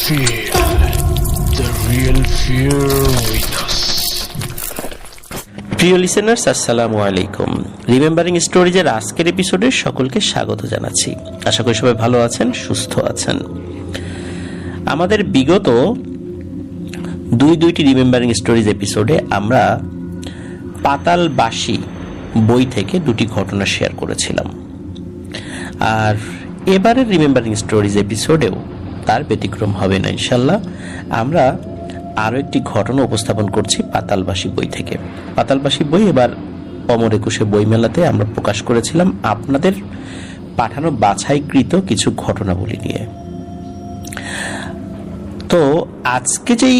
Feel the real fear with us. প্রিয় listeners, আসসালামু আলাইকুম। রিমেম্বারিং স্টোরিজের আজকের এপিসোডে সকলকে স্বাগত জানাচ্ছি। আশা করি সবাই ভালো আছেন, সুস্থ আছেন। আমাদের বিগত দুইটি রিমেম্বারিং স্টোরিজ এপিসোডে আমরা পাতালবাসী বই থেকে দুটি ঘটনা শেয়ার করেছিলাম, আর এবারের রিমেম্বারিং স্টোরিজ এপিসোডেও তার ব্যতিক্রম হবে না ইনশাল্লাহ। আমরা আরও একটি ঘটনা উপস্থাপন করছি পাতালবাসী বই থেকে। পাতালবাসী বই এবার অমর একুশে বইমেলাতে আমরা প্রকাশ করেছিলাম আপনাদের পাঠানো বাছাইকৃত কিছু ঘটনাবলী নিয়ে। তো আজকে যেই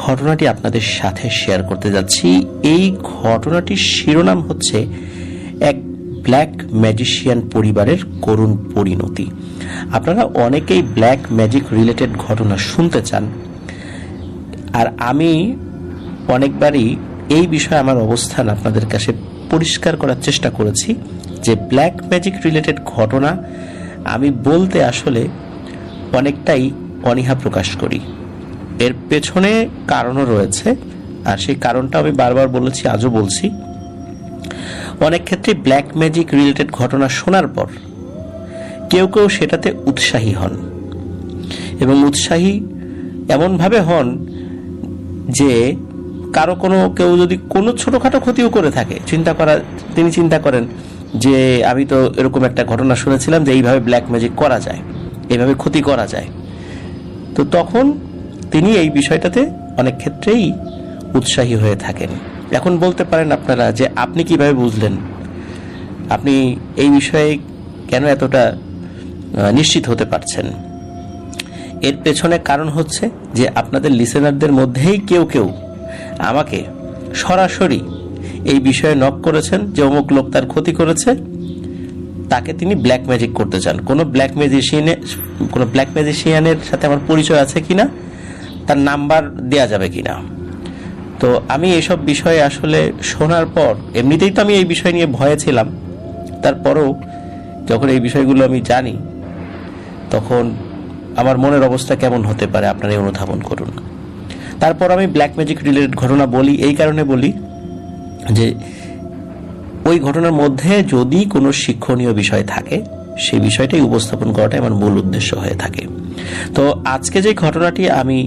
ঘটনাটি আপনাদের সাথে শেয়ার করতে যাচ্ছি, এই ঘটনাটির শিরোনাম হচ্ছে এক ব্ল্যাক ম্যাজিশিয়ান পরিবারের করুণ পরিণতি। আপনারা অনেকেই ব্ল্যাক ম্যাজিক রিলেটেড ঘটনা শুনতে চান, আর আমি অনেকবারই এই বিষয়ে আমার অবস্থান আপনাদের কাছে পরিষ্কার করার চেষ্টা করেছি যে ব্ল্যাক ম্যাজিক রিলেটেড ঘটনা আমি বলতে আসলে অনেকটাই অনীহা প্রকাশ করি। এর পেছনে কারণও রয়েছে, আর সেই কারণটা আমি বারবার বলেছি, আজও বলছি। অনেক ক্ষেত্রে ব্ল্যাক ম্যাজিক রিলেটেড ঘটনা শোনার পর কেউ কেউ সেটাতে উৎসাহী হন, এবং উৎসাহী এমনভাবে হন যে কারো কেউ যদি কোনো ছোটোখাটো ক্ষতিও করে থাকে, তিনি চিন্তা করেন যে আমি তো এরকম একটা ঘটনা শুনেছিলাম যে এইভাবে ব্ল্যাক ম্যাজিক করা যায়, এইভাবে ক্ষতি করা যায়। তো তখন তিনি এই বিষয়টাতে অনেক ক্ষেত্রেই উৎসাহী হয়ে থাকেন। এখন বলতে পারেন আপনারা যে আপনি কিভাবে বুঝলেন, আপনি এই বিষয়ে কেন এতটা নিশ্চিত হতে পারছেন? এর পেছনে কারণ হচ্ছে যে আপনাদের লিসেনারদের মধ্যেই কেউ কেউ আমাকে সরাসরি এই বিষয়ে নক করেছেন যে অমুক লোক তার ক্ষতি করেছে, তাকে তিনি ব্ল্যাক ম্যাজিক করতে চান। কোনো ব্ল্যাক ম্যাজিশিয়ানের সাথে আমার পরিচয় আছে কিনা, তার নাম্বার দেয়া যাবে কিনা। তো আমি এইসব বিষয়ে আসলে শোনার পর, এমনিতেই তো আমি এই বিষয় নিয়ে ভয়ে ছিলাম, তারপরেও যখন এই বিষয়গুলো আমি জানি তখন আমার মনের অবস্থা কেমন হতে পারে আপনারা অনুধাবন করুন। তারপর আমি ব্ল্যাক ম্যাজিক রিলেটেড ঘটনা বলি এই কারণে বলি যে ওই ঘটনার মধ্যে যদি কোনো শিক্ষণীয় বিষয় থাকে, সেই বিষয়টাই উপস্থাপন করাটাই আমার মূল উদ্দেশ্য হয়ে থাকে। তো আজকে যে ঘটনাটি আমি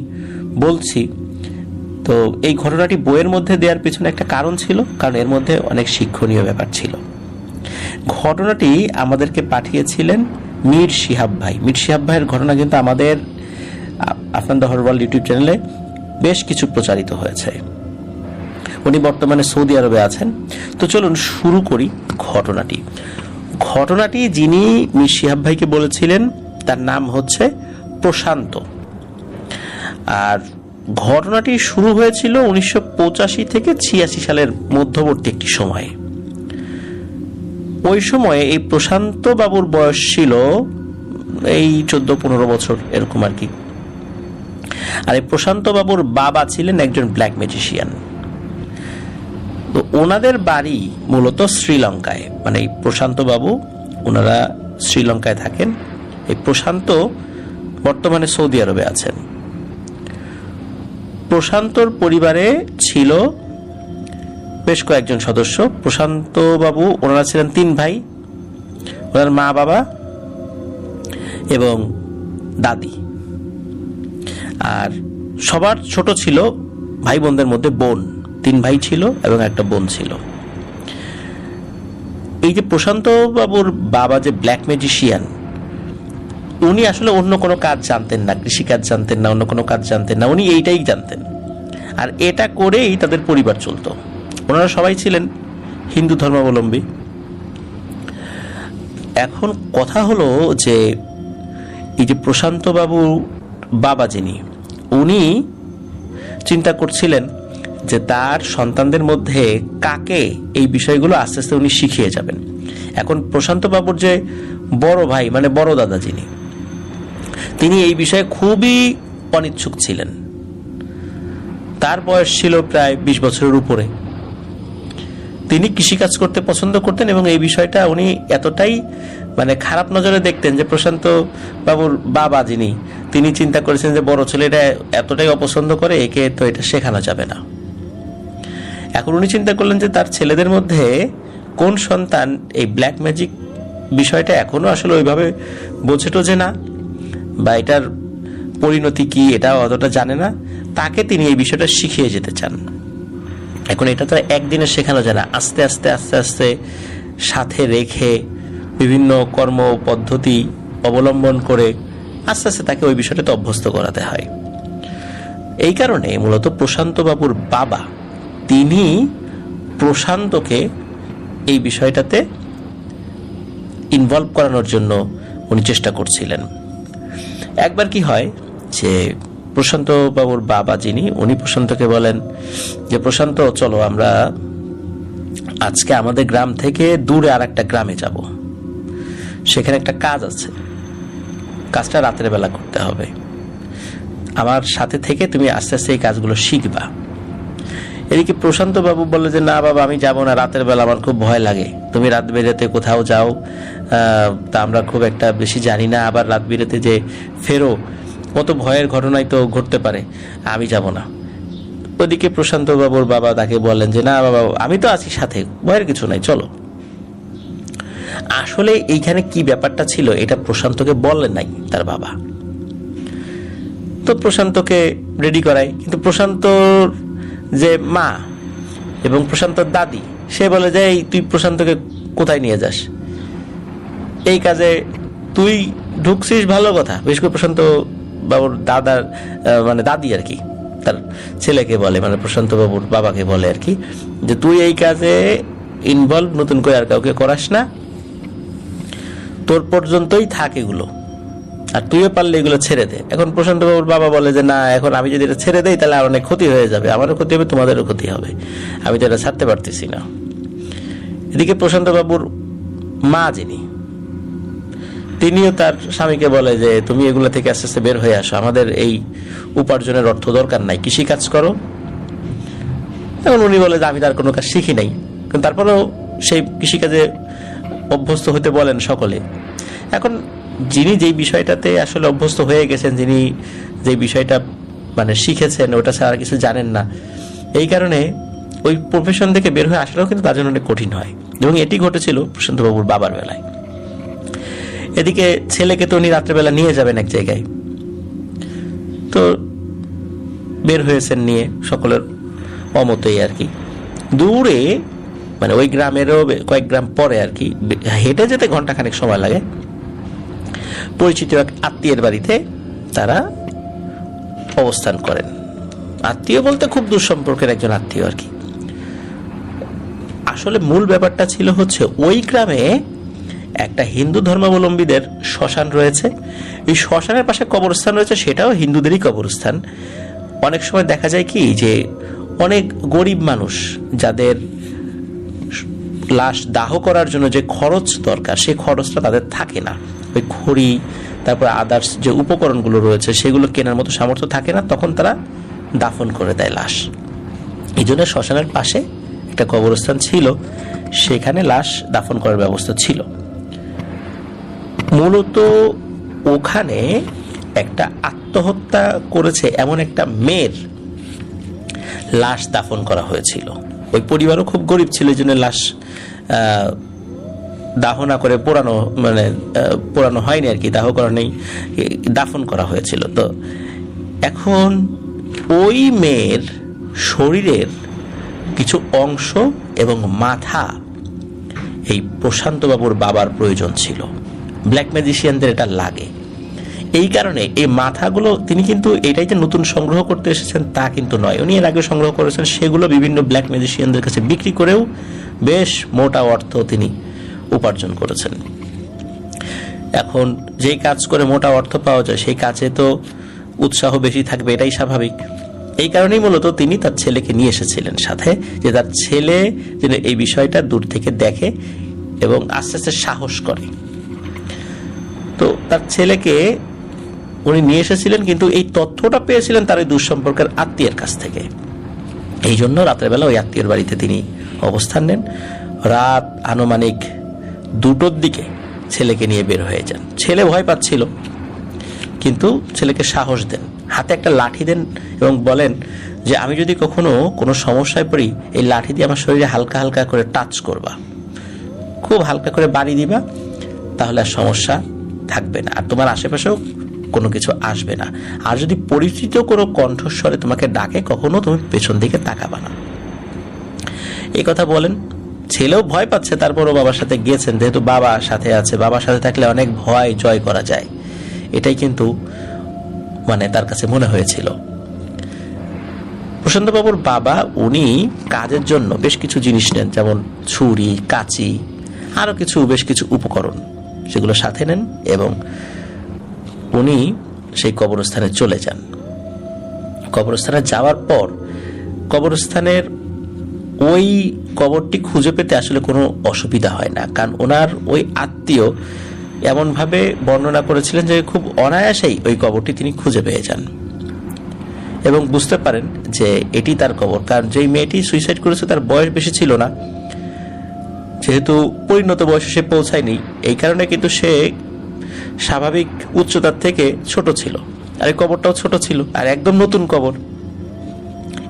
বলছি, তো এই ঘটনাটি বইয়ের মধ্যে দেওয়ার পিছনে একটা কারণ ছিল, কারণ এর মধ্যে অনেক শিক্ষণীয় ব্যাপার ছিল। ঘটনাটি আমাদেরকে পাঠিয়েছিলেন মীর শিহাব ভাই। মীর শিহাব ভাইয়ের ঘটনা কিন্তু আমাদের Afnan the horror world YouTube চ্যানেলে বেশ কিছু প্রচারিত হয়েছে। উনি বর্তমানে সৌদি আরবে আছেন। তো চলুন শুরু করি ঘটনাটি যিনি মীর শিহাব ভাইকে বলেছিলেন তার নাম হচ্ছে প্রশান্ত, আর ঘটনাটি শুরু হয়েছিল 1985 থেকে 86 সালের মধ্যবর্তী একটি সময়ে। ওই সময়ে এই প্রশান্ত বাবুর বয়স ছিল এই 14-15 বছর এরকম আর কি। আর এই প্রশান্ত বাবুর বাবা ছিলেন একজন ব্ল্যাক ম্যাজিশিয়ান। তো ওনাদের বাড়ি মূলত শ্রীলঙ্কায়, মানে এই প্রশান্ত বাবু ওনারা শ্রীলঙ্কায় থাকেন। এই প্রশান্ত বর্তমানে সৌদি আরবে আছেন। প্রশান্তর পরিবারে ছিল বেশ কয়েকজন সদস্য। প্রশান্ত বাবু ওনারা ছিলেন 3 ভাই, ওনার মা বাবা এবং দাদি, আর সবার ছোট ছিল ভাই বোনদের মধ্যে বোন। 3 ভাই ছিল এবং একটা বোন ছিল। এই যে প্রশান্ত বাবুর বাবা যে ব্ল্যাক ম্যাজিশিয়ান, উনি আসলে অন্য কোনো কাজ জানতেন না, কৃষিকাজ জানতেন না, অন্য কোনো কাজ জানতেন না, উনি এইটাই জানতেন, আর এটা করেই তাদের পরিবার চলতো। ওনারা সবাই ছিলেন হিন্দু ধর্মাবলম্বী। এখন কথা হলো যে এই যে প্রশান্ত বাবু বাবা যিনি, উনি চিন্তা করছিলেন যে তার সন্তানদের মধ্যে কাকে এই বিষয়গুলো আস্তে আস্তে উনি শিখিয়ে যাবেন। এখন প্রশান্ত বাবুর যে বড় ভাই, মানে বড় দাদা যিনি, তিনি এই বিষয়ে খুবই অনিচ্ছুক ছিলেন। তার বয়স ছিল প্রায় 20 বছরের উপরে। তিনি কৃষিকাজ করতে পছন্দ করতেন এবং এই বিষয়টা উনি এতটাই মানে খারাপ নজরে দেখতেন যে প্রশান্ত বাবুর বাবা যিনি তিনি চিন্তা করেছেন যে বড় ছেলেটা এতটাই অপছন্দ করে, একে তো এটা শেখানো যাবে না। এখন উনি চিন্তা করলেন যে তার ছেলেদের মধ্যে কোন সন্তান এই ব্ল্যাক ম্যাজিক বিষয়টা এখনো আসলে ওইভাবে বোঝে টোঝে না, বা এটার পরিণতি কি এটা অতটা জানে না, তাকে তিনি এই বিষয়টা শিখিয়ে যেতে চান। এখন এটা তো একদিনে শেখানো যায় না, আস্তে আস্তে আস্তে আস্তে সাথে রেখে বিভিন্ন কর্ম পদ্ধতি অবলম্বন করে আস্তে আস্তে তাকে ওই বিষয়টাতে অভ্যস্ত করাতে হয়। এই কারণে মূলত প্রশান্ত বাবুর বাবা তিনি প্রশান্তকে এই বিষয়টাতে ইনভলভ করানোর জন্য উনি চেষ্টা করছিলেন। একবার কি হয় যে প্রশান্ত বাবুর বাবা যিনি, উনি প্রশান্তকে বলেন যে প্রশান্ত চলো আমরা আজকে আমাদের গ্রাম থেকে দূরে আর একটা গ্রামে যাব, সেখানে একটা কাজ আছে, কাজটা রাতের বেলা করতে হবে, আমার সাথে থেকে তুমি আস্তে আস্তে এই কাজগুলো শিখবা। এদিকে প্রশান্ত বাবু বলে যে না বাবা আমি যাব না, রাতের বেলা আমার খুব ভয় লাগে, তুমি রাত বেরাতে কোথাও যাও তা আমরা খুব একটা বেশি জানি না, আবার রাত বেরাতে যে ফেরো কত ভয়ের ঘটনাই তো ঘটতে পারে, আমি যাব না। ওদিকে প্রশান্ত বাবুর বাবা তাকে বলেন যে না বাবা আমি তো আছি সাথে, ভয়ের কিছু নাই, চলো। আসলে এইখানে কি ব্যাপারটা ছিল এটা প্রশান্তকে বলেন নাই তার বাবা, তো প্রশান্তকে রেডি করায়। কিন্তু প্রশান্তর যে মা এবং প্রশান্তর দাদি, সে বলে যে এই তুই প্রশান্তকে কোথায় নিয়ে যাস, এই কাজে তুই ঢুকছিস ভালো কথা। বিশেষ করে প্রশান্ত বাবুর দাদার মানে দাদি আর কি তার ছেলেকে বলে, মানে প্রশান্ত বাবুর বাবাকে বলে আর কি, যে তুই এই কাজে ইনভলভ নতুন করে আর কাউকে করাস না, তোর পর্যন্তই থাক এগুলো, আর তুইও পারলে এগুলো ছেড়ে দে। এখন প্রশান্ত বাবুর বাবা বলে যে না এখন আমি যদি এটা ছেড়ে দেই তাহলে আর অনেক ক্ষতি হয়ে যাবে, আমারও ক্ষতি হবে তোমাদেরও ক্ষতি হবে, আমি তো এটা ছাড়তে পারতেছি না। এদিকে প্রশান্ত বাবুর মা যিনি, তিনিও তার স্বামীকে বলে যে তুমি এগুলো থেকে আস্তে আস্তে বের হয়ে আসো, আমাদের এই উপার্জনের অর্থ দরকার নাই, কৃষি কাজ করো। এখন উনি বলে যে আমি তার কোনো কাজ শিখি নাই, কিন্তু তারপরেও সেই কৃষিকাজে অভ্যস্ত হতে বলেন সকলে। এখন যিনি যেই বিষয়টাতে আসলে অভ্যস্ত হয়ে গেছেন, যিনি যে বিষয়টা মানে শিখেছেন ওটা ছাড়া কিছু জানেন না, এই কারণে ওই প্রফেশন থেকে বের হয়ে আসাটাও কিন্তু তার জন্য অনেক কঠিন হয়, এবং এটি ঘটেছিল প্রশান্ত বাবুর বাবার বেলায়। এদিকে ছেলেকে তো উনি রাত্রেবেলা নিয়ে যাবেন এক জায়গায়, তো বের হয়েছেন নিয়ে সকলের অমতেই আর কি, দূরে মানে ওই গ্রামেরও কয়েক গ্রাম পরে আর কি, হেঁটে যেতে ঘন্টাখানেক সময় লাগে, পরিচিত এক আত্মীয়ের বাড়িতে তারা অবস্থান করেন। আত্মীয় বলতে খুব দূর সম্পর্কের একজন আত্মীয় আর কি। আসলে মূল ব্যাপারটা ছিল হচ্ছে ওই গ্রামে একটা হিন্দু ধর্মাবলম্বীদের শ্মশান রয়েছে, এই শ্মশানের পাশে কবরস্থান রয়েছে, সেটাও হিন্দুদেরই কবরস্থান। অনেক সময় দেখা যায় কি যে অনেক গরিব মানুষ যাদের লাশ দাহ করার জন্য যে খরচ দরকার সেই খরচটা তাদের থাকে না, ওই খড়ি তারপর আদার্স যে উপকরণগুলো রয়েছে সেগুলো কেনার মতো সামর্থ্য থাকে না, তখন তারা দাফন করে দেয় লাশ। এই জন্য শ্মশানের পাশে একটা কবরস্থান ছিল, সেখানে লাশ দাফন করার ব্যবস্থা ছিল। মূলত ওখানে একটা আত্মহত্যা করেছে এমন একটা মেয়ের লাশ দাফন করা হয়েছিল। ওই পরিবারও খুব গরিব ছিল, এই জন্য লাশ দাহ না করে পোড়ানো হয়নি আর কি, দাহ করা নেই, দাফন করা হয়েছিল। তো এখন ওই মেয়ের শরীরের কিছু অংশ এবং মাথা এই প্রশান্ত বাবুর বাবার প্রয়োজন ছিল, ব্ল্যাক ম্যাজিশিয়ানদের এটা লাগে। এই কারণে এই মাথাগুলো তিনি কিন্তু এটাই যে নতুন সংগ্রহ করতে এসেছেন তা কিন্তু নয়, উনি এর আগে সংগ্রহ করেছেন, সেগুলো বিভিন্ন ব্ল্যাক ম্যাজিশিয়ানদের কাছে বিক্রি করেও বেশ মোটা অর্থ তিনি উপার্জন করেছেন। এখন যেই কাজ করে মোটা অর্থ পাওয়া যায় সেই কাজে তো উৎসাহ বেশি থাকবে, এটাই স্বাভাবিক। এই কারণেই মূলত তিনি তার ছেলেকে নিয়ে এসেছিলেন সাথে, যে তার ছেলে যেন এই বিষয়টা দূর থেকে দেখে এবং আস্তে আস্তে সাহস করে। তো তার ছেলেকে উনি নিয়ে এসেছিলেন, কিন্তু এই তথ্যটা পেয়েছিলেন তার ওই দুঃসম্পর্কের আত্মীয়ের কাছ থেকে। এই জন্য রাতের বেলা ওই আত্মীয়ের বাড়িতে তিনি অবস্থান নেন। রাত আনুমানিক 2টোর দিকে ছেলেকে নিয়ে বের হয়ে যান। ছেলে ভয় পাচ্ছিল, কিন্তু ছেলেকে সাহস দেন, হাতে একটা লাঠি দেন এবং বলেন যে আমি যদি কখনো কোনো সমস্যায় পড়ি, এই লাঠি দিয়ে আমার শরীরে হালকা হালকা করে টাচ করবা, খুব হালকা করে বাড়ি দিবা, তাহলে আর সমস্যা থাকবে না, আর তোমার আশেপাশেও কোনো কিছু আসবে না। আর যদি পরিচিত কোনো কণ্ঠস্বরে তোমাকে ডাকে, কখনো তুমি পেছন দিকে তাকাবা না। এই কথা বলেন। ছেলেও ভয় পাচ্ছে, তারপরও বাবার সাথে গিয়েছেন, যেহেতু বাবা সাথে আছে, বাবার সাথে থাকলে অনেক ভয় জয় করা যায়, এটাই কিন্তু তার কাছে মনে হয়েছিল। প্রশান্তবাবুর বাবা উনি কাজের জন্য বেশ কিছু জিনিস নেন, যেমন ছুরি, কাঁচি, আরো বেশ কিছু উপকরণ, সেগুলো সাথে নেন এবং উনি সেই কবরস্থানে চলে যান। কবরস্থানে যাওয়ার পর কবরস্থানের ওই কবরটি খুঁজে পেতে আসলে কোনো অসুবিধা হয় না, কারণ ওনার ওই আত্মীয় এমনভাবে বর্ণনা করেছিলেন যে খুব অনায়াসেই ওই কবরটি তিনি খুঁজে পেয়ে যান এবং বুঝতে পারেন যে এটি তার কবর। কারণ যেই মেয়েটি সুইসাইড করেছে তার বয়স বেশি ছিল না, যেহেতু পরিণত বয়সে সে পৌঁছায়নি, এই কারণে কিন্তু সে স্বাভাবিক উচ্চতার থেকে ছোট ছিল, আর এই কবরটাও ছোট ছিল, আর একদম নতুন কবর,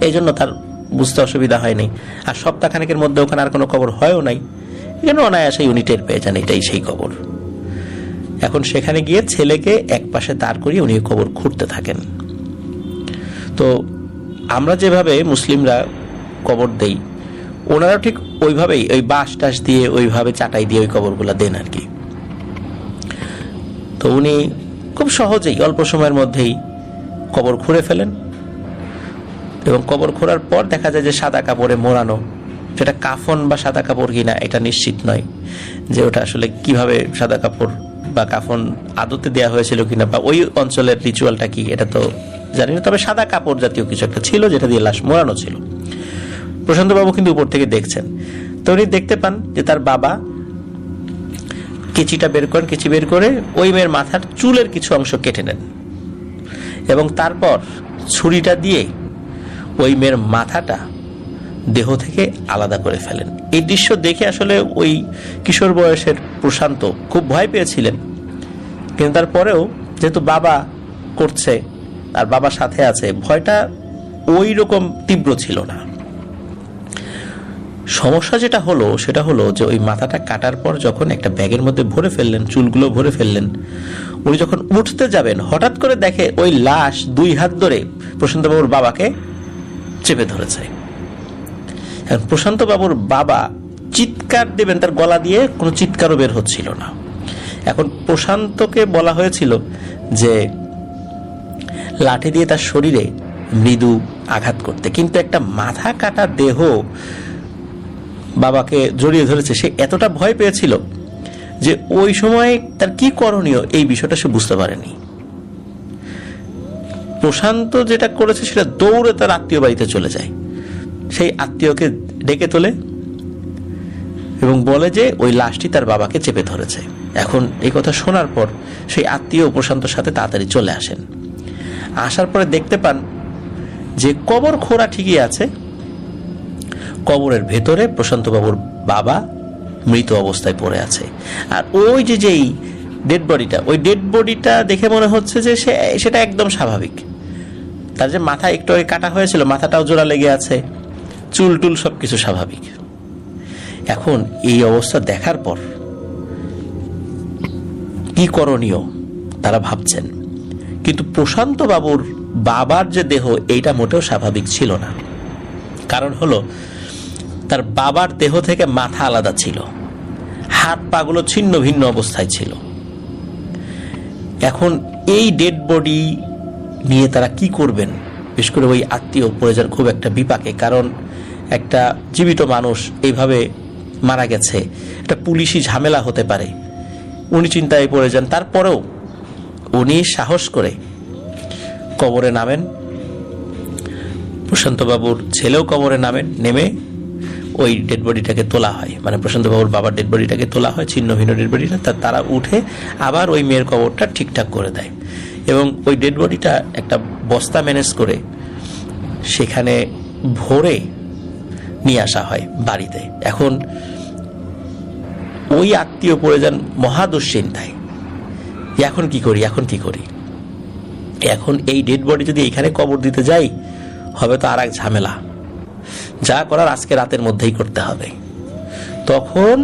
এই জন্য তার বুঝতে অসুবিধা হয়নি। আর সপ্তাহখানেকের মধ্যে ওখানে আর কোনো কবর হয়ও নাই, এখানে অনায়াসেই উনি টের পেয়ে যান এটাই সেই কবর। এখন সেখানে গিয়ে ছেলেকে এক পাশে দাঁড় করিয়ে উনি কবর খুঁড়তে থাকেন। তো আমরা যেভাবে মুসলিমরা কবর দেই, ওনারা ঠিক ওইভাবেই ওই বাঁশ টাস দিয়ে, ওইভাবে চাটাই দিয়ে ওই কবরগুলা দেন আর কি। তো উনি খুব সহজেই অল্প সময়ের মধ্যেই কবর খুঁড়ে ফেলেন এবং কবর খোঁড়ার পর দেখা যায় যে সাদা কাপড়ে মোড়ানো, সেটা কাফন বা সাদা কাপড় কিনা এটা নিশ্চিত নয়, যে ওটা আসলে কিভাবে সাদা কাপড় বা কাফন আদতে দেওয়া হয়েছিল কিনা, বা ওই অঞ্চলের রিচুয়ালটা কি এটা তো জানি না, তবে সাদা কাপড় জাতীয় কিছু একটা ছিল যেটা দিয়ে লাশ মোড়ানো ছিল। প্রশান্তবাবু কিন্তু উপর থেকে দেখছেন, তো উনি দেখতে পান যে তার বাবা কেঁচিটা বের করেন, কেঁচি বের করে ওই মেয়ের মাথার চুলের কিছু অংশ কেটে নেন এবং তারপর ছুরিটা দিয়ে ওই মেয়ের মাথাটা দেহ থেকে আলাদা করে ফেলেন। এই দৃশ্য দেখে আসলে ওই কিশোর বয়সের প্রশান্ত খুব ভয় পেয়েছিলেন, কিন্তু তারপরেও যেহেতু বাবা করছে আর বাবার সাথে আছে, ভয়টা ওই রকম তীব্র ছিল না। সমস্যা যেটা হলো সেটা হলো যে ওই মাথাটা কাটার পর যখন একটা ব্যাগের মধ্যে ভরে ফেললেন, চুলগুলো ভরে ফেললেন, উনি যখন উঠতে যাবেন হঠাৎ করে দেখে ওই লাশ দুই হাত ধরে প্রশান্তবাবুর বাবাকে চেপে ধরেছে। প্রশান্তবাবুর বাবা চিৎকার দেবেন, তার গলা দিয়ে কোনো চিৎকারও বের হচ্ছিল না। এখন প্রশান্তকে বলা হয়েছিল যে লাঠি দিয়ে তার শরীরে মৃদু আঘাত করতে, কিন্তু একটা মাথা কাটা দেহ বাবাকে জড়িয়ে ধরেছে, সে এতটা ভয় পেয়েছিল যে ওই সময় তার কি করণীয় এই বিষয়টা সে বুঝতে পারেনি। প্রশান্ত যেটা করেছে সেটা দৌড়ে তার আত্মীয় বাড়িতে চলে যায়, সেই আত্মীয়কে ডেকে তোলে এবং বলে যে ওই লাশটি তার বাবাকে চেপে ধরেছে। এখন এই কথা শোনার পর সেই আত্মীয় প্রশান্তর সাথে তাড়াতাড়ি চলে আসেন। আসার পরে দেখতে পান যে কবর খোঁড়া ঠিকই আছে, কবরের ভেতরে প্রশান্তবাবুর বাবা মৃত অবস্থায় পড়ে আছে। আর ওই যেই ডেড বডিটা, ওই ডেড বডিটা দেখে মনে হচ্ছে যে সেটা একদম স্বাভাবিক। তার যে মাথা একটু কাটা হয়েছিল, মাথাটাও জোড়া লেগে আছে, চুল টুল সবকিছু স্বাভাবিক। এখন এই অবস্থা দেখার পর কি করণীয় তারা ভাবছেন, কিন্তু প্রশান্ত বাবুর বাবার যে দেহ এইটা মোটেও স্বাভাবিক ছিল না। কারণ হলো তার বাবার দেহ থেকে মাথা আলাদা ছিল, হাত পাগুলো ছিন্ন ভিন্ন অবস্থায় ছিল। এখন এই ডেড বডি নিয়ে তারা কি করবেন, বিশেষ করে ওই আত্মীয় পড়ে যান খুব একটা বিপাকে, কারণ একটা জীবিত মানুষ এইভাবে মারা গেছে, একটা পুলিশি ঝামেলা হতে পারে, উনি চিন্তায় পড়ে যান। তারপরেও উনি সাহস করে কবরে নামেন, প্রশান্তবাবুর ছেলেও কবরে নামেন, নেমে ওই ডেড বডিটাকে তোলা হয়, মানে প্রশান্তবাবুর বাবার ডেড বডিটাকে তোলা হয়, ছিন্ন ভিন্ন ডেড বডিটা, তারা উঠে আবার ওই মেয়ের কবরটা ঠিকঠাক করে দেয় এবং ওই ডেড বডিটা একটা বস্তা ম্যানেজ করে সেখানে ভরে নিয়ে আসা হয় বাড়িতে। এখন ওই আত্মীয় পড়ে যান মহা দুশ্চিন্তায়, এখন কি করি। এখন এই ডেড বডি যদি এখানে কবর দিতে যাই, হবে তো আর এক ঝামেলা। যা করার আজকে রাতের মধ্যেই করতে হবে। তখন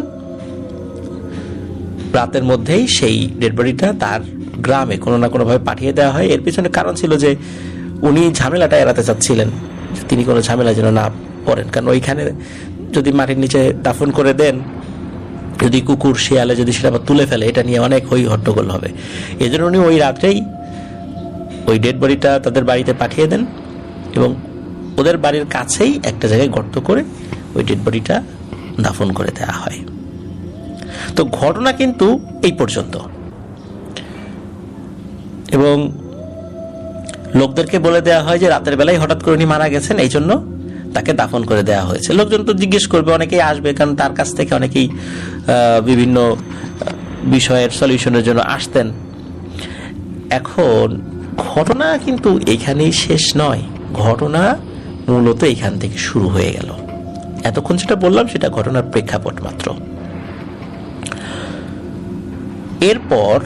রাতের মধ্যেই সেই ডেড বডিটা তার গ্রামে কোনো না কোনোভাবে পাঠিয়ে দেওয়া হয়। এর পিছনে কারণ ছিল যে উনি ঝামেলাটা এড়াতে চাচ্ছিলেন, তিনি কোনো ঝামেলা যেন না পড়েন। কারণ ওইখানে যদি মাটির নিচে দাফন করে দেন, যদি কুকুর শিয়ালে যদি সেটা আবার তুলে ফেলে, এটা নিয়ে অনেক হই হট্টগোল হবে। এই জন্য উনি ওই রাত্রেই ওই ডেড বডিটা তাদের বাড়িতে পাঠিয়ে দেন এবং ওদের বাড়ির কাছেই একটা জায়গায় গর্ত করে ওই ডেড বডিটা দাফন করে দেওয়া হয়। তো ঘটনা কিন্তু এই পর্যন্ত, এবং লোকদেরকে বলে দেওয়া হয় যে রাতের বেলায় হঠাৎ করে উনি মারা গেছেন, এই জন্য তাকে দাফন করে দেওয়া হয়েছে। লোকজন তো জিজ্ঞেস করবে, অনেকেই আসবে, কারণ তার কাছ থেকে অনেকেই বিভিন্ন বিষয়ের সলিউশনের জন্য আসতেন। এখন ঘটনা কিন্তু এখানেই শেষ নয়, ঘটনা মূলত এখান থেকে শুরু হয়ে গেল। এতক্ষণ যেটা বললাম সেটা ঘটনার প্রেক্ষাপট মাত্র। এরপর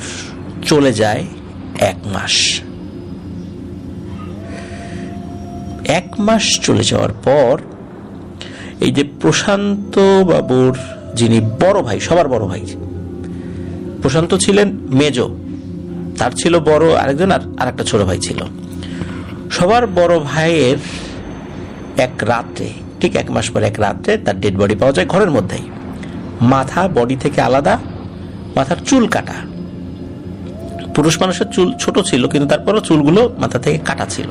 চলে যায় 1 মাস। 1 মাস চলে যাওয়ার পর এই যে প্রশান্ত বাবুর যিনি বড় ভাই, সবার বড় ভাই, প্রশান্ত ছিলেন মেজ, তার ছিল বড় আরেকজন, আর একটা ছোট ভাই ছিল। সবার বড় ভাইয়ের এক রাত্রে, ঠিক 1 মাস পর এক রাত্রে তার ডেড বডি পাওয়া যায় ঘরের মধ্যেই। মাথা বডি থেকে আলাদা, মাথার চুল কাটা। পুরুষ মানুষের চুল ছোট ছিল, কিন্তু তারপরও চুলগুলো মাথা থেকে কাটা ছিল।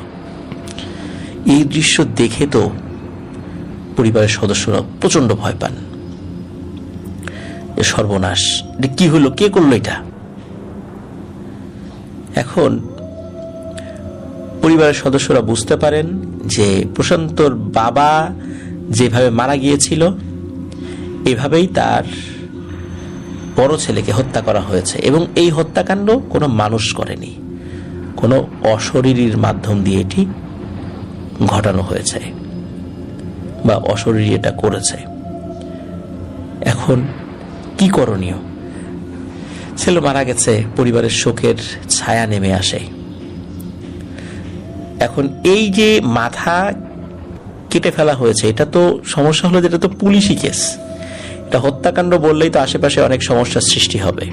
এই দৃশ্য দেখে তো পরিবারের সদস্যরা প্রচন্ড ভয় পান। সর্বনাশ, এটা কি হলো, কে করলো এটা? এখন পরিবারের সদস্যরা বুঝতে পারেন যে প্রশান্তর বাবা যেভাবে মারা গিয়েছিল, এভাবেই তার বড় ছেলেকে হত্যা করা হয়েছে, এবং এই হত্যাকাণ্ড কোনো মানুষ করেনি, কোনো অশরীরীর মাধ্যম দিয়ে এটি ঘটানো হয়েছে বা অশরীরী এটা করেছে। এখন কি করণীয়? ছেলে মারা গেছে, পরিবারের শোকের ছায়া নেমে আসে। এখন এই যে মাথা কেটে ফেলা হয়েছে, এটা তো সমস্যা হলো, যেটা তো পুলিশি কেস, এটা হত্যাকাণ্ড বললেই তো আশেপাশে অনেক সমস্যার সৃষ্টি হবে।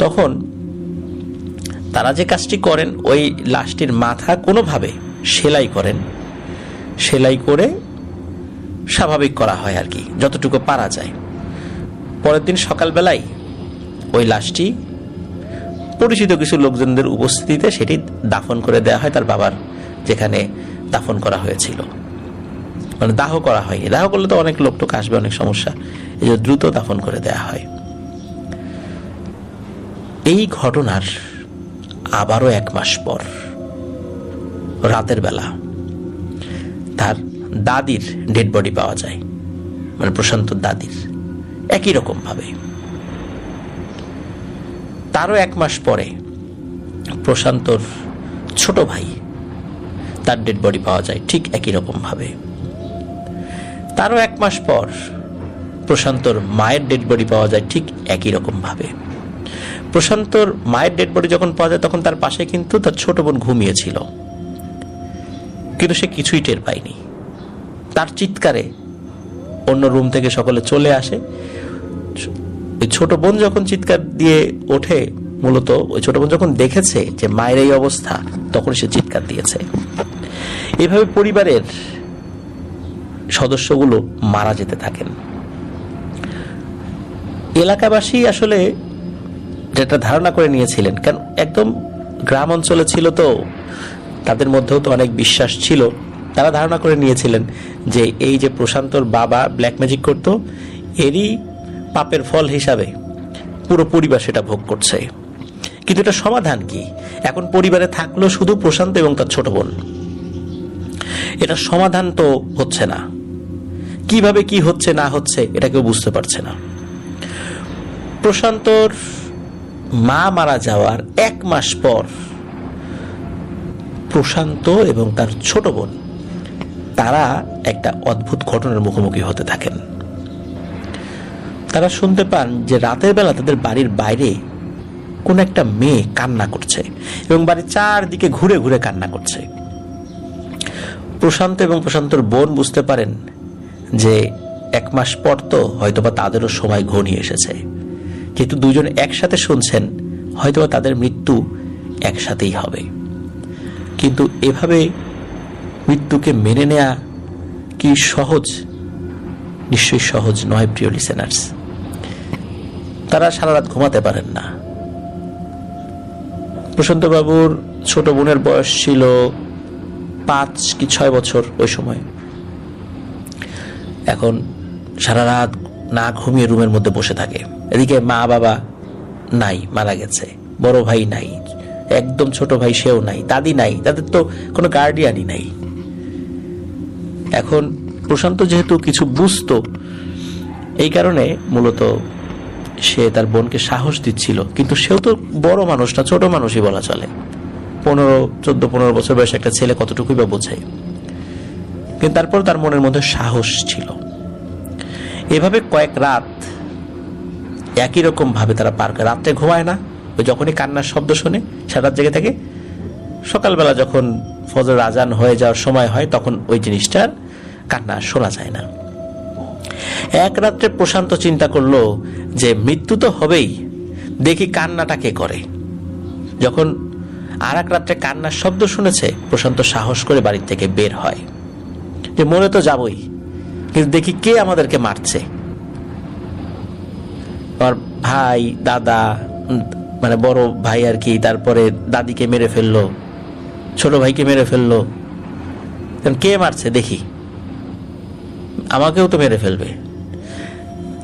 তখন তারা যে কাজটি করেন, ওই লাশটির মাথা কোনোভাবে সেলাই করেন, সেলাই করে স্বাভাবিক করা হয় আর কি, যতটুকু পারা যায়। পরের দিন সকালবেলায় ওই লাশটি পরিচিত কিছু লোকজনদের উপস্থিতিতে সেটি দাফন করে দেওয়া হয় তার বাবার যেখানে দাফন করা হয়েছিল। মানে দাহ করা হয়নি, দাহ করলে তো অনেক লোক টোক আসবে, অনেক সমস্যা, এই জন্য দ্রুত দাফন করে দেওয়া হয়। এই ঘটনার আবারও 1 মাস পর রাতের বেলা তার দাদির ডেড বডি পাওয়া যায়, মানে প্রশান্তর দাদির, একই রকম ভাবে। তারও 1 মাস পরে প্রশান্তর ছোট ভাই, তার ডেড বডি পাওয়া যায় ঠিক একই রকম ভাবে। তারও 1 মাস পর প্রশান্তর মায়ের ডেড বডি পাওয়া যায় ঠিক একই রকম ভাবে। প্রশান্তর মায়ের ডেড বডি যখন পাওয়া যায়, তখন তার পাশে কিন্তু তার ছোট বোন ঘুমিয়েছিল, কিন্তু সে কিছুই টের পায়নি। তার চিৎকারে অন্য রুম থেকে সকলে চলে আসে। ওই ছোট বোন যখন চিৎকার দিয়ে ওঠে, মূলত ওই ছোট বোন যখন দেখেছে যে মায়ের এই অবস্থা, তখন সে চিৎকার দিয়েছে। এভাবে পরিবারের সদস্যগুলো মারা যেতে থাকেন। এলাকাবাসী আসলে যেটা ধারণা করে নিয়েছিলেন, কারণ একদম গ্রাম অঞ্চলে ছিল, তো তাদের মধ্যেও তো অনেক বিশ্বাস ছিল, তারা ধারণা করে নিয়েছিলেন যে এই যে প্রশান্তর বাবা ব্ল্যাক ম্যাজিক করত, এরই পাপের ফল হিসাবে পুরো পরিবার সেটা ভোগ করছে। কিন্তু এটা সমাধান কি? এখন পরিবারে থাকলো শুধু প্রশান্ত এবং তার ছোট বোন, এটা সমাধান তো হচ্ছে না। কিভাবে কি হচ্ছে না হচ্ছে এটা কেউ বুঝতে পারছে না। প্রশান্তর মা মারা যাওয়ার 1 মাস পর প্রশান্ত এবং তার ছোট বোন তারা একটা অদ্ভুত ঘটনার মুখোমুখি হতে থাকেন। তারা শুনতে পান যে রাতের বেলা তাদের বাড়ির বাইরে কোন একটা মেয়ে কান্না করছে এবং বাড়ির চারদিকে ঘুরে ঘুরে কান্না করছে। প্রশান্ত এবং প্রশান্তর বোন বুঝতে পারেন যে 1 মাস পর তো হয়তোবা তাদেরও সময় ঘনিয়ে এসেছে। যেহেতু দুজন একসাথে শুনছেন, হয়তোবা তাদের মৃত্যু একসাথেই হবে। কিন্তু এভাবে মৃত্যুকে মেনে নেয়া কি সহজ? নিশ্চয়ই সহজ নয় প্রিয় লিসেনার্স। তারা সারা রাত ঘুমাতে পারেন না। প্রশান্ত বাবুর ছোট বোনের বয়স ছিল 5 কি 6 বছর ওই সময়। এখন সারা রাত না ঘুমিয়ে রুমের মধ্যে বসে থাকে। এদিকে মা বাবা নাই, মারা গেছে। বড় ভাই নাই, একদম ছোট ভাই সেও নাই, দাদি নাই, তাদের তো কোনো গার্ডিয়ানই নাই। এখন প্রশান্ত যেহেতু কিছু বুঝতো, এই কারণে মূলত সে তার বোনকে সাহস দিচ্ছিল। কিন্তু সেও তো বড় মানুষ না, ছোট মানুষই বলা চলে। 14-15 বছর বয়সে একটা ছেলে কতটুকুই বা বোঝে। কিন্তু তারপর তার মনের মধ্যে সাহস ছিল। এভাবে কয়েক রাত একই রকম ভাবে তারা পার করে। রাত্রে ঘুমায় না, ওই যখনই কান্নার শব্দ শুনে সারা রাত জেগে থাকে। সকালবেলা যখন ফজর আজান হয়ে যাওয়ার সময় হয়, তখন ওই জিনিসটার কান্না শোনা যায় না। এক রাত্রে প্রশান্ত চিন্তা করলো যে মৃত্যু তো হবেই, দেখি কান্নাটা কে করে। যখন আর এক রাত্রে কান্নার শব্দ শুনেছে, প্রশান্ত সাহস করে বাড়ি থেকে বের হয় যে মরে তো যাবই, কিন্তু দেখি কে আমাদেরকে মারছে। আমার ভাই, দাদা, মানে বড় ভাই আর কি, তারপরে দাদিকে মেরে ফেললো, ছোট ভাইকে মেরে ফেললো। কে মারছে দেখি, আমাকেও তো মেরে ফেলবে।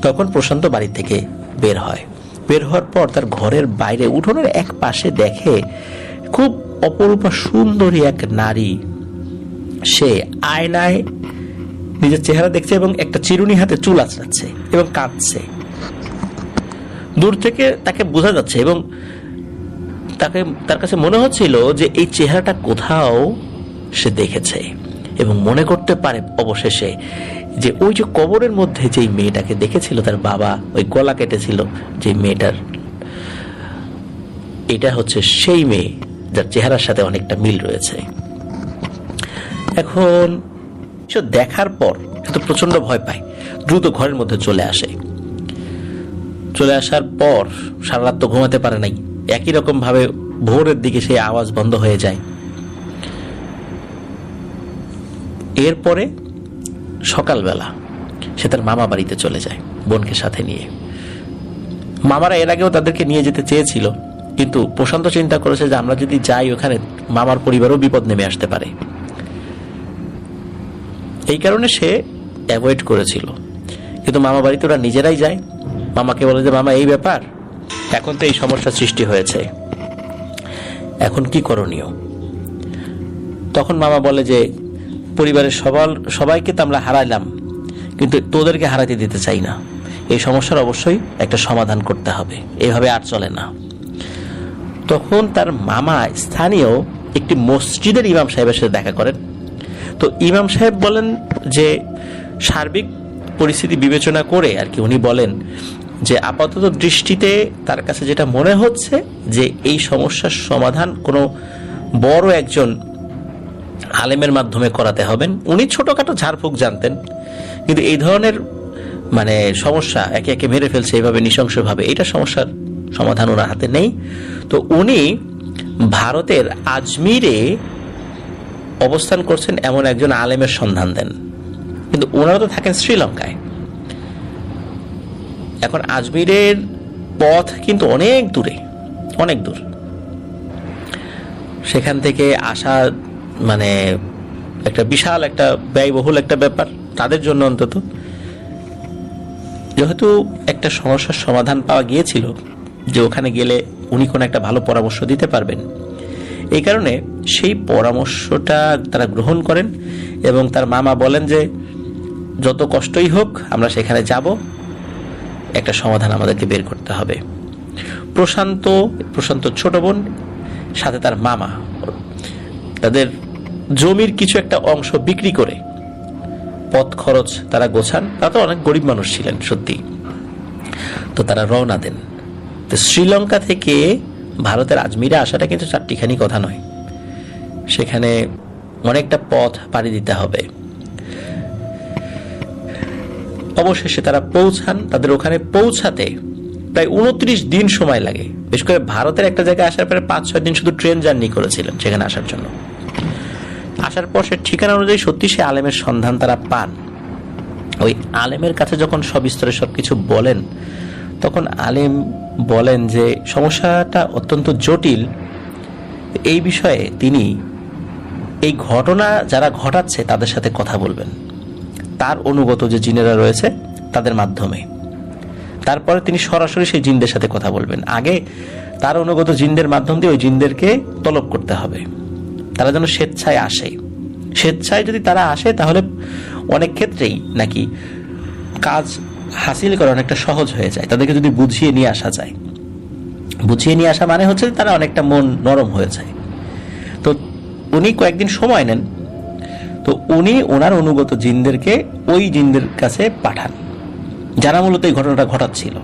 তখন প্রশান্ত বাড়ি থেকে বের হয়। বের হওয়ার পর তার ঘরের বাইরে উঠোনের এক পাশে দেখে খুব অপরূপা সুন্দরী এক নারী। সে আয়নায় নিজের চেহারা দেখছে এবং একটা চিরুনি হাতে চুল আঁচড়াচ্ছে এবং কাঁদছে। দূর থেকে তাকে বোঝা যাচ্ছে এবং তার কাছে মনে হচ্ছিল যে এই চেহারাটা কোথাও সে দেখেছে এবং মনে করতে পারে অবশেষে যে ওই যে কবরের মধ্যে যেই মেয়েটাকে দেখেছিল তার বাবা, ওই গলা কেটেছিল যে মেয়েটার, এটা হচ্ছে সেই মেয়ে যার চেহারার সাথে অনেকটা মিল রয়েছে। এখন দেখার পর এত প্রচন্ড ভয় পায়, দ্রুত ঘরের মধ্যে চলে আসে। চলে আসার পর সারা রাত তো ঘুমাতে পারে নাই। একই রকম ভাবে ভোরের দিকে সেই আওয়াজ বন্ধ হয়ে যায়। এরপরে সকালবেলা সে তার মামা বাড়িতে চলে যায় বোনকে সাথে নিয়ে। মামারা এর আগেও তাদেরকে নিয়ে যেতে চেয়েছিল, কিন্তু প্রশান্ত চিন্তা করেছে যে আমরা যদি যাই ওখানে মামার পরিবারও বিপদ নেমে আসতে পারে। এই কারণে সে অ্যাভয়েড করেছিল। কিন্তু মামা বাড়িতে ওরা নিজেরাই যায়। মামাকে বলে যে মামা এই ব্যাপার, এখন তো এই সমস্যা সৃষ্টি হয়েছে, এখন কি করণীয়? তখন মামা বলে যে পরিবারের সবাইকে তো আমরা হারাইলাম, কিন্তু তোদেরকে হারাতে দিতে চাই না। এই সমস্যার অবশ্যই একটা সমাধান করতে হবে, এভাবে আর চলে না। তখন তার মামা স্থানীয় একটি মসজিদের ইমাম সাহেবের সাথে দেখা করেন। তো ইমাম সাহেব বলেন যে সার্বিক পরিস্থিতি বিবেচনা করে আর কি, উনি বলেন যে আপাতত দৃষ্টিতে তার কাছে যেটা মনে হচ্ছে যে এই সমস্যার সমাধান কোনো বড় একজন আলেমের মাধ্যমে করাতে হবেন। উনি ছোটখাটো ঝাড়ফুঁক জানতেন, কিন্তু এই ধরনের মানে সমস্যা একে একে মেরে ফেলছে এইভাবে নৃশংসভাবে, এটা সমস্যার সমাধান ওনার হাতে নেই। তো উনি ভারতের আজমিরে অবস্থান করছেন এমন একজন আলেমের সন্ধান দেন, কিন্তু ওনারা তো থাকেন শ্রীলঙ্কায়। এখন আজমিরের পথ কিন্তু অনেক দূরে, অনেক দূর। সেখান থেকে আসা মানে একটা বিশাল একটা ব্যয়বহুল একটা ব্যাপার তাদের জন্য। অন্তত যেহেতু একটা সমস্যার সমাধান পাওয়া গিয়েছিল যে ওখানে গেলে উনি কোনো একটা ভালো পরামর্শ দিতে পারবেন, এই কারণে সেই পরামর্শটা তারা গ্রহণ করেন এবং তার মামা বলেন যে যত কষ্টই হোক আমরা সেখানে যাব, একটা সমাধান আমাদেরকে বের করতে হবে। প্রশান্ত ছোট বোন সাথে তার মামা তাদের জমির কিছু একটা অংশ বিক্রি করে পথ খরচ তারা গোছান। তারা তো অনেক গরিব মানুষ ছিলেন সত্যি। তো তারা রওনা দেন। তো শ্রীলঙ্কা থেকে ভারতের আজমিরে আসাটা কিন্তু চারটিখানি কথা নয়, সেখানে অনেকটা পথ পাড়ি দিতে হবে। অবশেষে তারা পৌঁছান। তাদের ওখানে পৌঁছাতে প্রায় 29 দিন সময় লাগে। বিশেষ করে ভারতের একটা জায়গায় আসার পরে 5-6 দিন শুধু ট্রেন জার্নি করেছিলেন সেখানে আসার জন্য। আসার পর সে ঠিকানা অনুযায়ী সত্যি সে আলেমের সন্ধান তারা পান। ওই আলেমের কাছে যখন সবিস্তরে সবকিছু বলেন, তখন আলেম বলেন যে সমস্যাটা অত্যন্ত জটিল। এই বিষয়ে তিনি এই ঘটনা যারা ঘটাচ্ছে তাদের সাথে কথা বলবেন, তার অনুগত যে জিনেরা রয়েছে তাদের মাধ্যমে। তারপরে তিনি সরাসরি সেই জিনদের সাথে কথা বলবেন। আগে তার অনুগত জিনদের মাধ্যম দিয়ে ওই জিনদেরকে তলব করতে হবে, তারা যেন স্বেচ্ছায় আসে। স্বেচ্ছায় যদি তারা আসে তাহলে অনেক ক্ষেত্রেই নাকি কাজ হাসিল করা অনেকটা সহজ হয়ে যায়, তাদেরকে যদি বুঝিয়ে নিয়ে আসা যায়। বুঝিয়ে নিয়ে আসা মানে হচ্ছে তারা অনেকটা মন নরম হয়ে যায়। তো উনি কয়েকদিন সময় নেন। তো উনি ওনার অনুগত জিনদেরকে ওই জিনদের কাছে পাঠান যারা মূলত এই ঘটনাটা ঘটাচ্ছিল।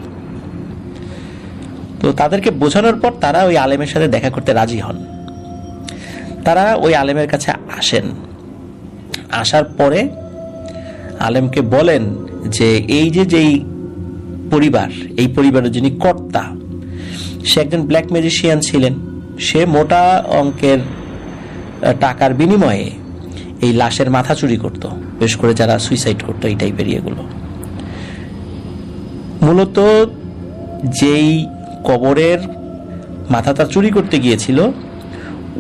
তো তাদেরকে বোঝানোর পর তারা ওই আলেমের সাথে দেখা করতে রাজি হন। তারা ওই আলেমের কাছে আসেন। আসার পরে আলেমকে বলেন যে এই যেই পরিবার, এই পরিবারের যিনি কর্তা, সে একজন ব্ল্যাক ম্যাজিশিয়ান ছিলেন। সে মোটা অঙ্কের টাকার বিনিময়ে এই লাশের মাথা চুরি করত, বিশেষ করে যারা সুইসাইড করতো এই টাইপের ইয়েগুলো। মূলত যেই কবরের মাথাটা চুরি করতে গিয়েছিল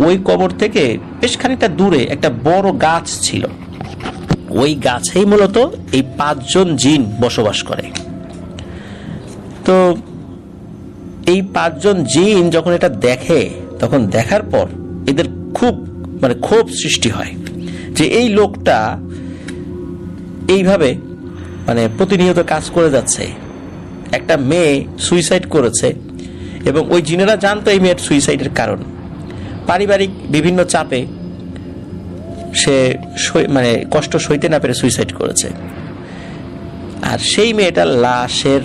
ওই কবর থেকে বেশ খানিকটা দূরে একটা বড় গাছ ছিল। ওই গাছেই মূলত এই 5 জন জিন বসবাস করে। তো এই 5 জন জিন যখন এটা দেখে, তখন দেখার পর এদের খুব ক্ষোভ সৃষ্টি হয় যে এই লোকটা এইভাবে প্রতিনিয়ত কাজ করে যাচ্ছে। একটা মেয়ে সুইসাইড করেছে এবং ওই জিনেরা জানতো এই মেয়ের সুইসাইডের কারণ। পারিবারিক বিভিন্ন চাপে সে কষ্ট সইতে না পেরে সুইসাইড করেছে। আর সেই মেয়েটার লাশের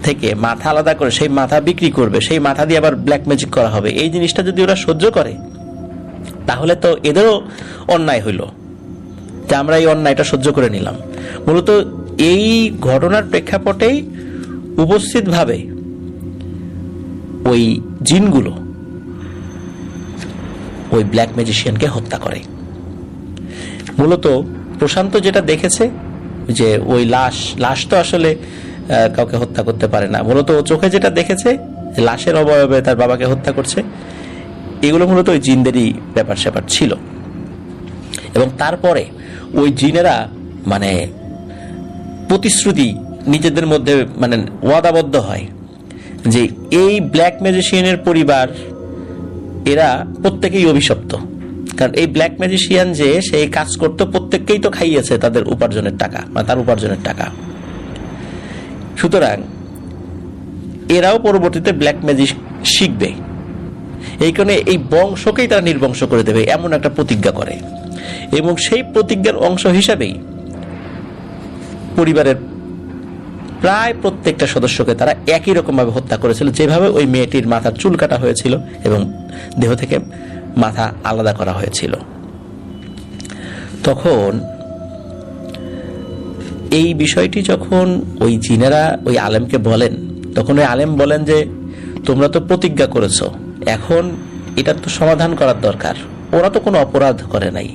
থেকে মাথা আলাদা করে সেই মাথা বিক্রি করবে, সেই মাথা দিয়ে আবার ব্ল্যাক ম্যাজিক করা হবে। এই জিনিসটা যদি ওরা সহ্য করে তাহলে তো এদেরও অন্যায় হইল, যে আমরা এই অন্যায়টা সহ্য করে নিলাম। মূলত এই ঘটনার প্রেক্ষাপটেই উপস্থিতভাবে ওই জিনগুলো ওই ব্ল্যাক ম্যাজিশিয়ানকে হত্যা করে। মূলত প্রশান্ত যেটা দেখেছে যে ওই লাশ তো আসলে কাউকে হত্যা করতে পারে না। মূলত ও চোখে যেটা দেখেছে লাশের অবয়বে তার বাবাকে হত্যা করছে, এগুলো মূলত ওই জিনদেরই ব্যাপার স্যাপার ছিল। এবং তারপরে ওই জিনেরা প্রতিশ্রুতি নিজেদের মধ্যে ওয়াদাবদ্ধ হয় যে এই ব্ল্যাক ম্যাজিশিয়ানের পরিবার এরা প্রত্যেকেই অভিশপ্ত। কারণ এই ব্ল্যাক ম্যাজিশিয়ান যে সেই কাজ করতো প্রত্যেককেই তো খাইয়েছে তাদের উপার্জনের টাকা, তার উপার্জনের টাকা। সুতরাং এরাও পরবর্তীতে ব্ল্যাক ম্যাজিক শিখবে, এই কারণে এই বংশকেই তারা নির্বংশ করে দেবে এমন একটা প্রতিজ্ঞা করে। এবং সেই প্রতিজ্ঞার অংশ হিসাবেই পরিবারের প্রায় প্রত্যেকটা সদস্যকে তারা একই রকম ভাবে হত্যা করেছিল, যেভাবে ওই মেয়েটির মাথার চুল কাটা হয়েছিল এবং দেহ থেকে মাথা আলাদা করা হয়েছিল। তখন এই বিষয়টি যখন ওই জিনেরা ওই আলেমকে বলেন, তখন ওই আলেম বলেন যে তোমরা তো প্রতিজ্ঞা করেছো, এখন এটা তো সমাধান করার দরকার। ওরা তো কোনো অপরাধ করে নাই,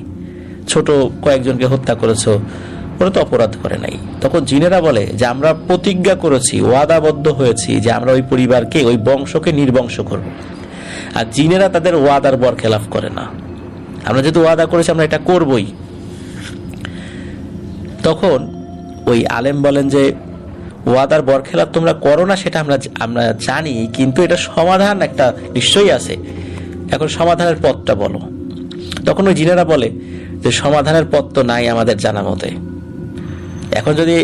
ছোট কয়েকজনকে হত্যা করেছো, ওরা তো অপরাধ করে নাই। তখন জিনেরা বলে যে আমরা প্রতিজ্ঞা করেছি, ওয়াদাবদ্ধ হয়েছি যে আমরা ওই পরিবারকে, ওই বংশকে নির্বংশ করব। আর জিনেরা তাদের ওয়াদার বরখেলাফ করে না। আমরা যেহেতু ওয়াদা করেছি আমরা এটা করবই। তখন ওই আলেম বলেন যে ওয়াদার বরখেলাফ তোমরা করো না সেটা আমরা জানি, কিন্তু এটা সমাধান একটা নিশ্চয়ই আছে, এখন সমাধানের পথটা বলো। তখন ওই জিনেরা বলে যে সমাধানের পথ তো নাই আমাদের জানা মতে, এখন যদি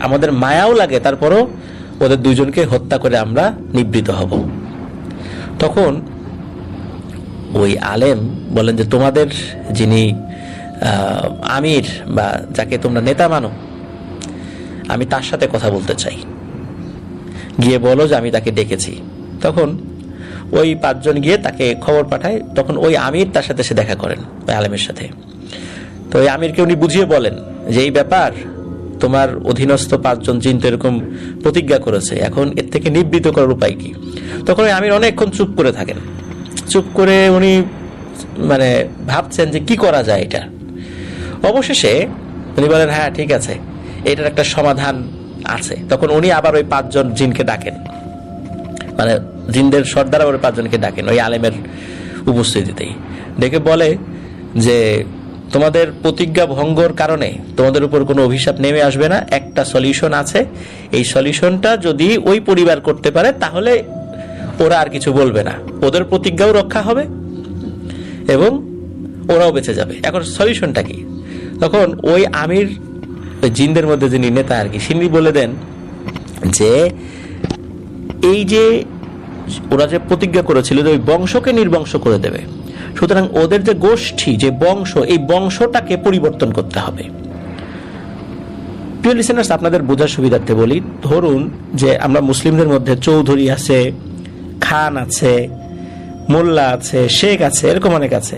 আমাদের মায়াও লাগে তারপরও ওদের দুইজনকে হত্যা করে আমরা নিবৃত হব। তখন ওই আলেম বলেন যে তোমাদের যিনি আমির বা যাকে তোমরা নেতা মানো, আমি তার সাথে কথা বলতে চাই, গিয়ে বলো যে আমি তাকে ডেকেছি। তখন ওই 5 জন গিয়ে তাকে খবর পাঠায়। তখন ওই আমির তার সাথে সে দেখা করেন, ওই আলেমের সাথে। তো ওই আমিরকে উনি বুঝিয়ে বলেন যে এই ব্যাপার, তোমার অধীনস্থ 5 জন জিন তো এরকম প্রতিজ্ঞা করেছে, এখন এর থেকে নিবৃত্ত করার উপায় কি? তখন ওই আমির অনেকক্ষণ চুপ করে থাকেন। চুপ করে উনি মানে ভাবছেন যে কি করা যায় এটা। অবশেষে উনি বলেন, হ্যাঁ ঠিক আছে, এটার একটা সমাধান আছে। তখন উনি আবার ওই 5 জন জিনকে ডাকেন, মানে জিনদের সর্দার আবার 5 জনকে ডাকেন ওই আলেমের উপস্থিতিতেই। ডেকে বলে যে তোমাদের প্রতিজ্ঞা ভঙ্গর কারণে তোমাদের উপর কোনো অভিশাপ নেমে আসবে না, একটা সলিউশন আছে। এই সলিউশনটা যদি ওই পরিবার করতে পারে তাহলে ওরা আর কিছু বলবে না, ওদের প্রতিজ্ঞাও রক্ষা হবে এবং ওরাও বেঁচে যাবে। এখন সলিউশনটা কি? তখন ওই আমির, ওই জিনদের মধ্যে যিনি নেতা আর কি, তিনি বলে দেন যে এই যে ওরা যে প্রতিজ্ঞা করেছিল যে ওই বংশকে নির্বংশ করে দেবে, সুতরাং ওদের যে গোষ্ঠী, যে বংশ, এই বংশটাকে পরিবর্তন করতে হবে। প্রিয় লিসেনার্স, আপনাদের বোঝার সুবিধার্থে বলি, ধরুন যে আমরা মুসলিমদের মধ্যে চৌধুরী আছে, খান আছে, মোল্লা আছে, শেখ আছে, এরকম অনেক আছে।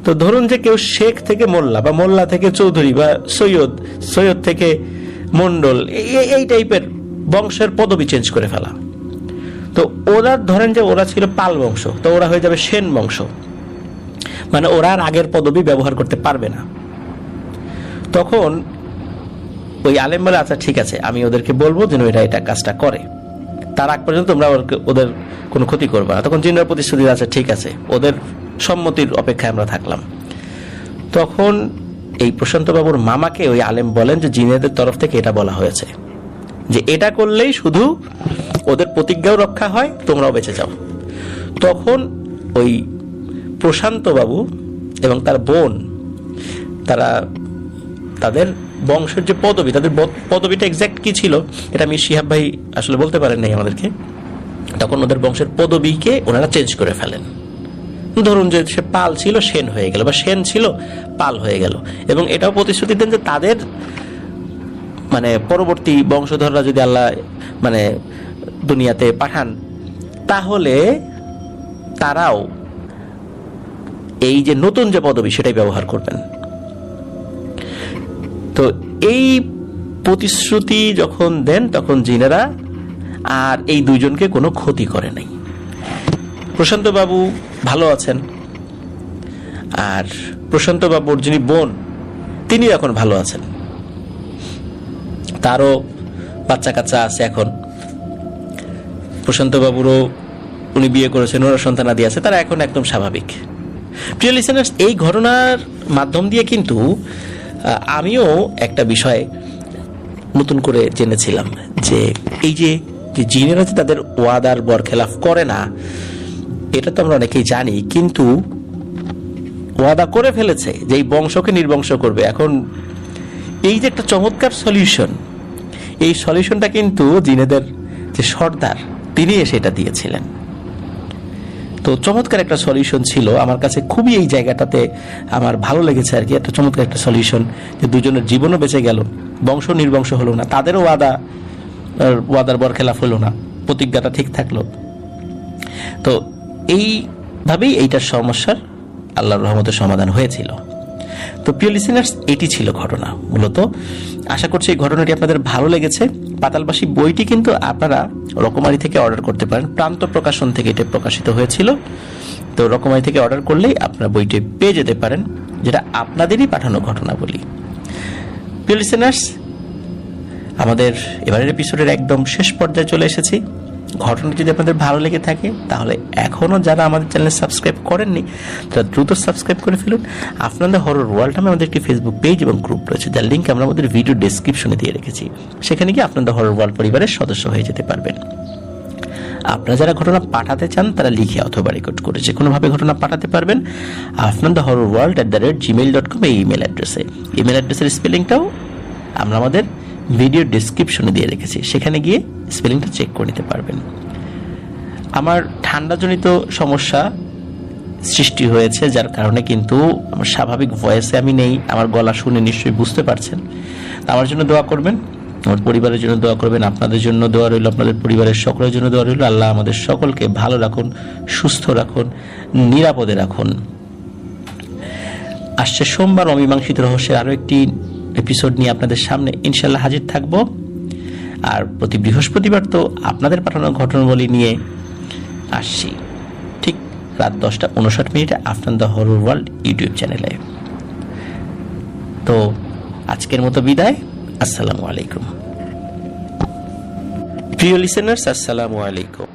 তো ধরুন যে কেউ শেখ থেকে মোল্লা বা মোল্লা থেকে চৌধুরী বা সৈয়দ, সৈয়দ থেকে মন্ডল, এই টাইপের বংশের পদবি চেঞ্জ করে ফেলা। তো ওরা ধরেন যে ওরা ছিল পাল বংশ, তো ওরা হয়ে যাবে সেন বংশ, মানে ওরা আর আগের পদবি ব্যবহার করতে পারবে না। তখন ওই আলেম বলে, আচ্ছা ঠিক আছে, আমি ওদেরকে বলবো যেন এটা কাজটা করে, তার আগ পর্যন্ত তোমরা ওদের কোনো ক্ষতি করবে না। তখন জিনরা প্রতিশ্রুতি, আছে ঠিক আছে, ওদের সম্মতির অপেক্ষায় আমরা থাকলাম। তখন এই প্রশান্ত বাবুর মামাকে ওই আলেম বলেন যে জিনেদের তরফ থেকে এটা বলা হয়েছে যে এটা করলেই শুধু ওদের প্রতিজ্ঞাও রক্ষা হয়, তোমরাও বেঁচে যাও। তখন ওই প্রশান্ত বাবু এবং তার বোন, তারা তাদের বংশের যে পদবি, তাদের পদবিটা এক্সাক্ট কি ছিল এটা আমি শিহাব ভাই আসলে বলতে পারেন নাই আমাদেরকে। তখন ওদের বংশের পদবিকে ওনারা চেঞ্জ করে ফেলেন। ধরুন যে সে পাল ছিল সেন হয়ে গেল, বা সেন ছিল পাল হয়ে গেল, এবং এটাও প্রতিশ্রুতি দেন যে তাদের মানে পরবর্তী বংশধররা যদি আল্লাহ মানে দুনিয়াতে পাঠান, তাহলে তারাও এই যে নতুন যে পদবি সেটাই ব্যবহার করবেন। তো এই প্রতিশ্রুতি যখন দেন তখন জিনেরা আর এই 2 জনকে কোনো ক্ষতি করে নাই। প্রশান্ত বাবু ভালো আছেন, আর প্রশান্ত বাবুর যিনি বোন তিনি এখন ভালো আছেন, তারও বাচ্চা কাচ্চা আছে। এখন প্রশান্ত বাবুরও উনি বিয়ে করেছেন, ওরা সন্তানাদি আছে, তারা এখন একদম স্বাভাবিক। প্রিয় লিসেনার্স, এই ঘটনার মাধ্যম দিয়ে কিন্তু আমিও একটা বিষয় নতুন করে জেনেছিলাম যে এই যে জিনেরা যে তাদের ওয়াদার বরখেলাফ করে না, এটা তো আমরা অনেকেই জানি, কিন্তু ওয়াদা করে ফেলেছে যে এই বংশকে নির্বংশ করবে। এখন এই যে একটা চমৎকার সলিউশন, এই সলিউশনটা কিন্তু জিনেদের যে সর্দার তিনি এসে এটা দিয়েছিলেন। তো চমৎকার একটা সলিউশন ছিল, আমার কাছে খুবই এই জায়গাটাতে আমার ভালো লেগেছে আর কি। একটা চমৎকার একটা সলিউশন, যে 2 জনের জীবনও বেঁচে গেল, বংশ নির্বংশ হলো না, তাদেরও ওয়াদার বরখেলাফ হলো না, প্রতিজ্ঞাটা ঠিক থাকলো। তো এইভাবেই এইটার সমস্যার আল্লাহর রহমতের সমাধান হয়েছিল। তো প্রিয় লিসেনার্স, এটি ছিল ঘটনা মূলত। আশা করছি এই ঘটনাটি আপনাদের ভালো লেগেছে। পাতালবাসী বইটি কিন্তু আপনারা রকমারি থেকে অর্ডার করতে পারেন, প্রান্ত প্রকাশন থেকে এটা প্রকাশিত হয়েছিল। তো রকমারি থেকে অর্ডার করলেই আপনারা বইটি পেয়ে যেতে পারেন, যেটা আপনাদেরই পাঠানো ঘটনা বলি। প্রিয় লিসেনার্স, আমাদের এবারের এপিসোডের একদম শেষ পর্যায়ে চলে এসেছি। ঘটনা যদি আপনাদের ভালো লেগে থাকে তাহলে এখনো যারা আমাদের চ্যানেল সাবস্ক্রাইব করেননি তারা দ্রুত সাবস্ক্রাইব করে ফেলুন। আপনাদের হরর ওয়ার্ল্ড নামে আমাদের একটি ফেসবুক পেজ এবং গ্রুপ রয়েছে, যার লিঙ্ক আমরা আমাদের ভিডিও ডেসক্রিপশনে দিয়ে রেখেছি। সেখানে গিয়ে আপনাদের হরর ওয়ার্ল্ড পরিবারের সদস্য হয়ে যেতে পারবেন। আপনারা যারা ঘটনা পাঠাতে চান তারা লিখে অথবা রেকর্ড করে যে কোনোভাবে ঘটনা পাঠাতে পারবেন afnanthehorrorworld@gmail.com এই ইমেল অ্যাড্রেসে। ইমেল অ্যাড্রেসের স্পেলিংটাও আমরা আমাদের ভিডিও ডেসক্রিপশনে দিয়ে রেখেছি, সেখানে গিয়ে স্পেলিংটা চেক করে নিতে পারবেন। আমার ঠান্ডাজনিত সমস্যা সৃষ্টি হয়েছে, যার কারণে কিন্তু আমার স্বাভাবিক ভয়েসে আমি নেই। আমার গলা শুনে নিশ্চয়ই বুঝতে পারছেন। আমার জন্য দোয়া করবেন আমার পরিবারের জন্য দোয়া করবেন, আপনাদের জন্য দোয়া রইল, আপনাদের পরিবারের সকলের জন্য দোয়া রইল। আল্লাহ আমাদের সকলকে ভালো রাখুন, সুস্থ রাখুন, নিরাপদে রাখুন। আসছে সোমবার অমীমাংসিত রহস্যের আরো একটি এপিসোড নিয়ে আপনাদের সামনে ইনশাল্লাহ হাজির থাকব। আর প্রতি বৃহস্পতিবার তো আপনাদের পাঠানো ঘটনাবলী নিয়ে আসছি ঠিক রাত 10:59 after the horror world YouTube চ্যানেলে। তো আজকের মতো বিদায়। আসসালামু আলাইকুম। প্রিয় লিসেনার্স, আসসালামু আলাইকুম।